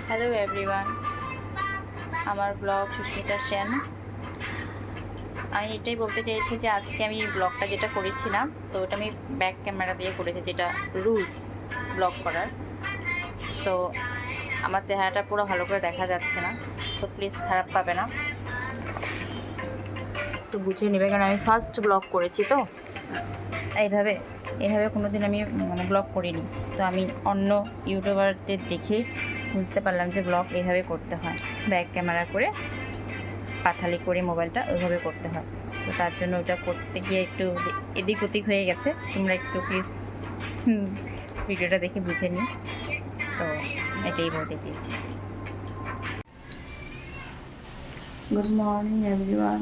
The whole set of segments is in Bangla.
হ্যালো এভরিওয়ান, আমার ব্লগ সুস্মিতা সেন। আমি এটাই বলতে চাইছি যে আজকে আমি ব্লগটা যেটা করেছিলাম, তো ওটা আমি ব্যাক ক্যামেরা দিয়ে করেছি, যেটা রুলস ব্লগ করার। তো আমার চেহারাটা পুরো ভালো করে দেখা যাচ্ছে না, তো প্লিজ খারাপ পাবে না, তো বুঝে নেবে, কারণ আমি ফার্স্ট ব্লগ করেছি। তো এইভাবে কোনো দিন আমি ব্লগ করিনি। তো আমি অন্য ইউটিউবারদের দেখে বুঝতে পারলাম যে ব্লগ এইভাবে করতে হয়, ব্যাক ক্যামেরা করে পাথালি করে মোবাইলটা ওইভাবে করতে হয়। তো তার জন্য ওটা করতে গিয়ে একটু এদিক ওদিক হয়ে গেছে। তোমরা একটু প্লিজ ভিডিওটা দেখে বুঝে নিও। তো এটাই বলতে চেয়েছি। Good morning everyone.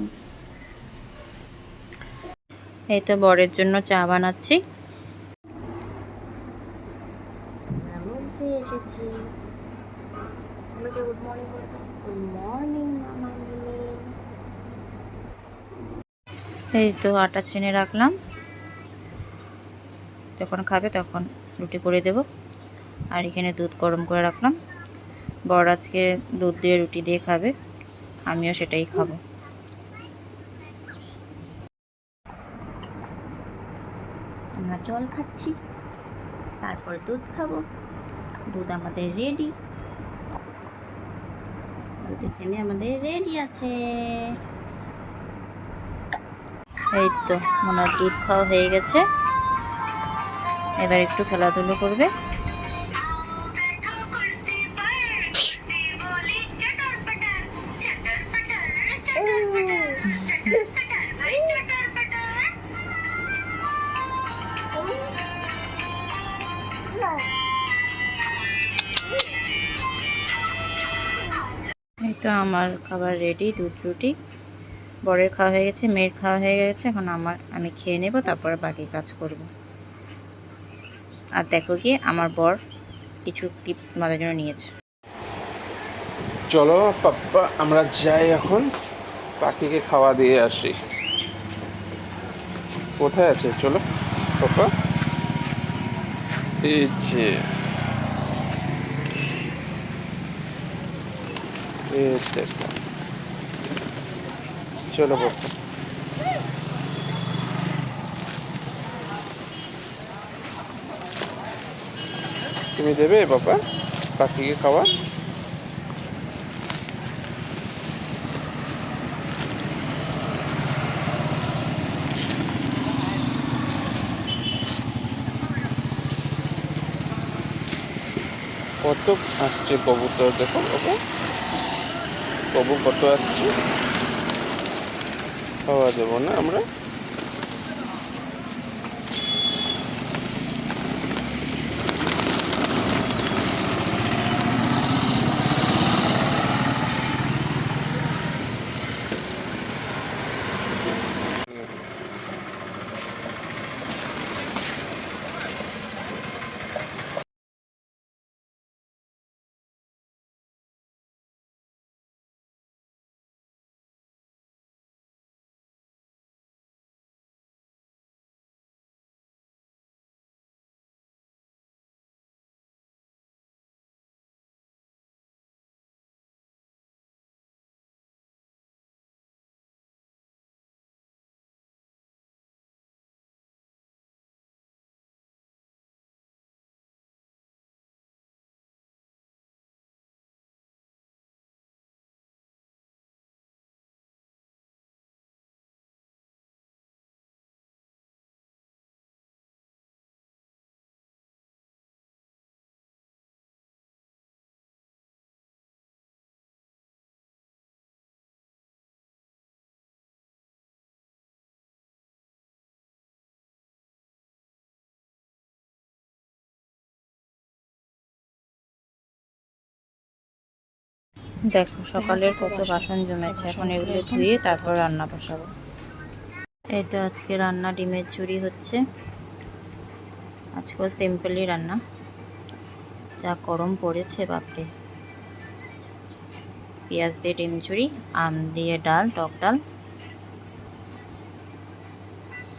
এই তো বরের জন্য চা বানাচ্ছি। এসেছি, গুড মর্নিং বলতে। গুড মর্নিং মামা। এই তো আটা ছেনে রাখলাম, যখন খাবে তখন রুটি করে দেব। আর এখানে দুধ গরম করে রাখলাম। বর আজকে দুধ দিয়ে রুটি দিয়ে খাবে, আমিও সেটাই খাবো। আমরা জল খাচ্ছি, তারপর দুধ খাবো। দুধ আমাদের রেডি, দুধ এখানে আমাদের রেডি আছে। এই তো ওনার দুধ খাওয়া হয়ে গেছে, এবার একটু খেলাধুলো করবে। এই তো আমার খাবার রেডি, দুধ রুটি। বরের খাওয়া হয়ে গেছে, মেয়ের খাওয়া হয়ে গেছে, এখন আমি খেয়ে নেব, তারপরে বাকি কাজ করব। আর দেখো গিয়ে আমার বর কিছু টিপস তোমাদের জন্য নিয়েছে। চলো পাপ্পা, আমরা যাই এখন পাখিকে খাওয়া দিয়ে আসি। কোথায় আছে? চলো পাপ্পা, এই যে দেখো, চলো পাপ্পা। তুমি দেবে পাপা পাখিকে খাওয়া? কত আসছে কবুতর, দেখো বাবা, কবু কত আসছে। খাওয়া দেবো না আমরা? দেখো সকালের কত বাসন জমেছে, এখন এগুলো ধুয়ে তারপর রান্না বসাবো। এই তো আজকে রান্না ডিমের ঝুরি হচ্ছে। আজকেও সিম্পলই রান্না, যা গরম পড়েছে বাপরে। পেঁয়াজ দিয়ে ডিম ঝুরি, আম দিয়ে ডাল, টক ডাল,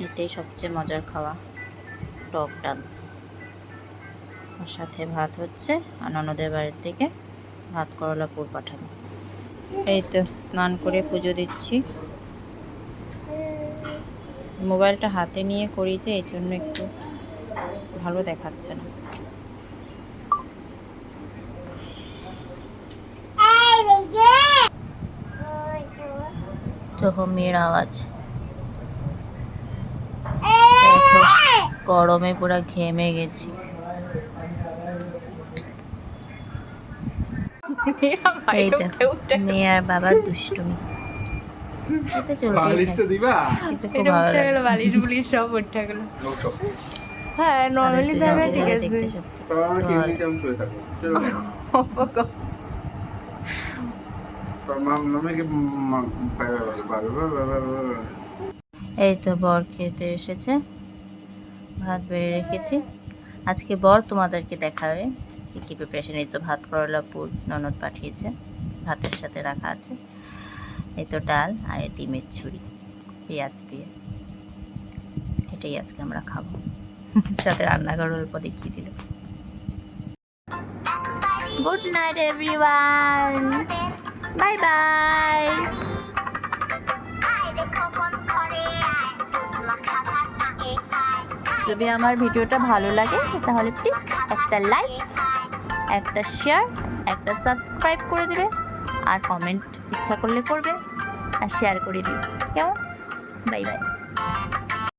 এটাই সবচেয়ে মজার খাওয়া, টক ডাল। আর সাথে ভাত হচ্ছে, আর ননদের বাড়ির থেকে ভাত করলা পুর পাঠাবে। এই তো স্নান করে পুজো দিচ্ছি। মোবাইলটা হাতে নিয়ে করি যে এই জন্য একটু ভালো দেখাচ্ছে না। দেখো মেয়ের আওয়াজ, দেখো গরমে পুরো ঘেমে গেছি। এই দেখো মেয়ে আর বাবার দুষ্টুমি, এতে চলতেই থাকে, কিন্তু খুব ভালো লাগে। বালিশ বুলিশ সব উঠে গেল। হ্যাঁ নর্মালি তো আমি ঠিক আছে। দেখতে সত্যি এই তো বর খেতে এসেছে, ভাত বেড়ে রেখেছি। আজকে বর তোমাদেরকে দেখাবে কী প্রিপারেশন। এই তো ভাত করলা পুর ননদ পাঠিয়েছে, ভাতের সাথে রাখা আছে। এই তো ডাল আর ডিমের ঝুড়ি পেঁয়াজ দিয়ে, এটাই আজকে আমরা খাবো। সাথে রান্নাঘর অল্প দেখিয়ে দিল। Good night everyone, bye bye. যদি আমার ভিডিওটা ভালো লাগে তাহলে প্লিজ একটা লাইক, একটা শেয়ার, একটা সাবস্ক্রাইব করে দেবে, আর কমেন্ট ইচ্ছা করলে করবে, আর শেয়ার করে দিবে। কেমন? Bye bye.